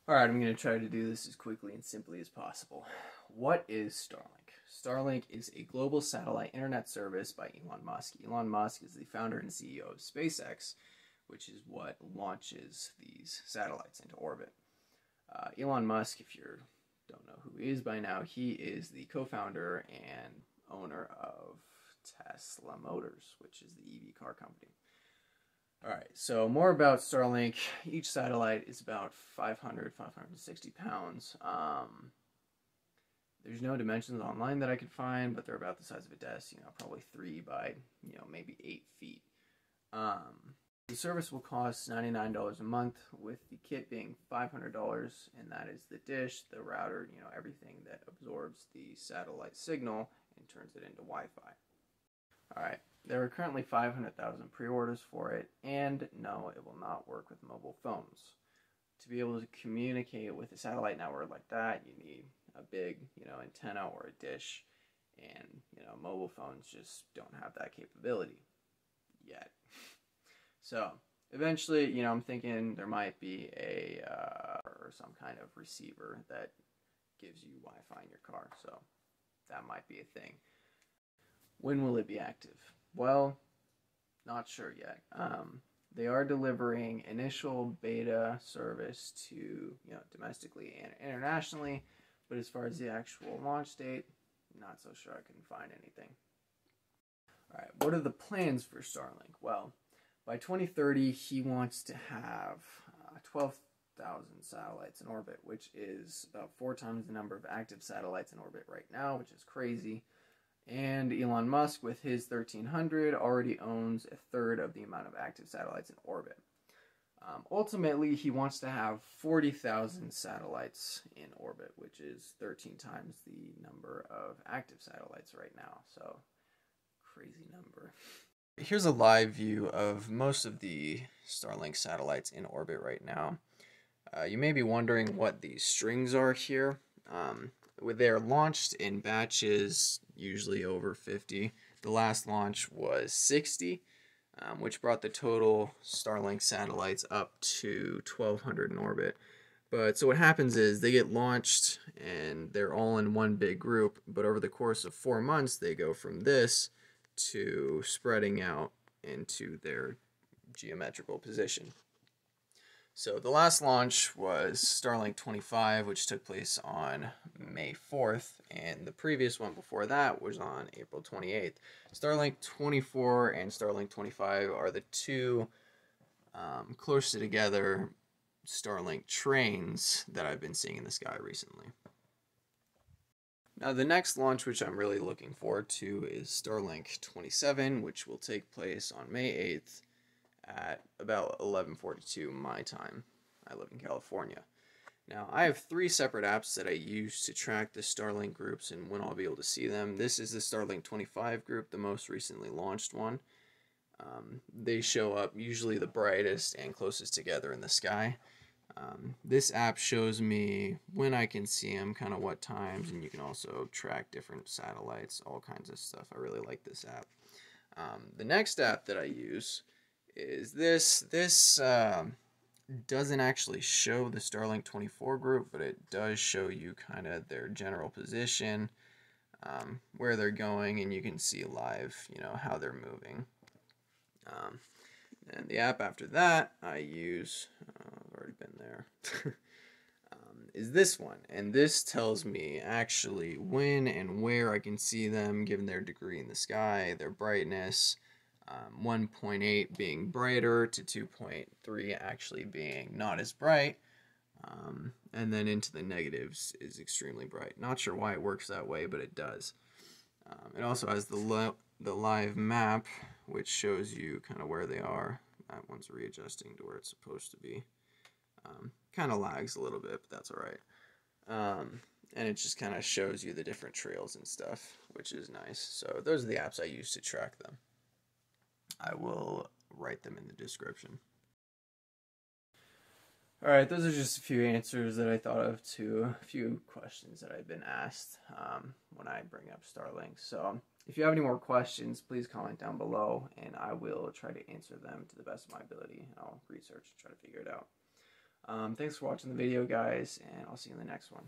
Alright, I'm going to try to do this as quickly and simply as possible. What is Starlink? Starlink is a global satellite internet service by Elon Musk. Elon Musk is the founder and CEO of SpaceX, which is what launches these satellites into orbit. Elon Musk, if you don't know who he is by now, he is the co-founder and owner of Tesla Motors, which is the EV car company. Alright, so more about Starlink. Each satellite is about 560 pounds. There's no dimensions online that I could find, but they're about the size of a desk, probably 3 by, maybe 8 feet. The service will cost $99 a month, with the kit being $500, and that is the dish, the router, everything that absorbs the satellite signal and turns it into Wi-Fi. Alright, there are currently 500,000 pre-orders for it, and no, it will not work with mobile phones. To be able to communicate with a satellite network like that, you need a big, antenna or a dish, and, mobile phones just don't have that capability yet. So, eventually, I'm thinking there might be or some kind of receiver that gives you Wi-Fi in your car, so that might be a thing. When will it be active? Well, not sure yet. They are delivering initial beta service to, domestically and internationally, but as far as the actual launch date, not so sure. I couldn't find anything. Alright, what are the plans for Starlink? Well, by 2030, he wants to have 12,000 satellites in orbit, which is about 4 times the number of active satellites in orbit right now, which is crazy. And Elon Musk, with his 1,300, already owns a third of the amount of active satellites in orbit. Ultimately, he wants to have 40,000 satellites in orbit, which is 13 times the number of active satellites right now. So, crazy number. Here's a live view of most of the Starlink satellites in orbit right now. You may be wondering what these strings are here. They're launched in batches, usually over 50. The last launch was 60, which brought the total Starlink satellites up to 1,200 in orbit. But so what happens is they get launched and they're all in one big group, but over the course of 4 months they go from this to spreading out into their geometrical position. So the last launch was Starlink 25, which took place on May 4th, and the previous one before that was on April 28th. Starlink 24 and Starlink 25 are the two closer together Starlink trains that I've been seeing in the sky recently. Now the next launch, which I'm really looking forward to, is Starlink 27, which will take place on May 8th. At about 11:42 my time. I live in California. Now, I have 3 separate apps that I use to track the Starlink groups and when I'll be able to see them. This is the Starlink 25 group, the most recently launched one. They show up usually the brightest and closest together in the sky. This app shows me when I can see them, kind of what times, and you can also track different satellites, all kinds of stuff. I really like this app. The next app that I use is this doesn't actually show the Starlink 24 group, but it does show you kind of their general position, where they're going, and you can see live, how they're moving. And the app after that I use, I've already been there, is this one, and this tells me actually when and where I can see them given their degree in the sky, their brightness. 1.8 being brighter to 2.3 actually being not as bright, and then into the negatives is extremely bright. Not sure why it works that way, but it does. It also has the live map, which shows you kind of where they are. That one's readjusting to where it's supposed to be. Kind of lags a little bit, but that's alright. And it just kind of shows you the different trails and stuff, which is nice. So those are the apps I use to track them. I will write them in the description. Alright, those are just a few answers that I thought of to a few questions that I've been asked when I bring up Starlink. So if you have any more questions, please comment down below, and I will try to answer them to the best of my ability. I'll research and try to figure it out. Thanks for watching the video, guys, and I'll see you in the next one.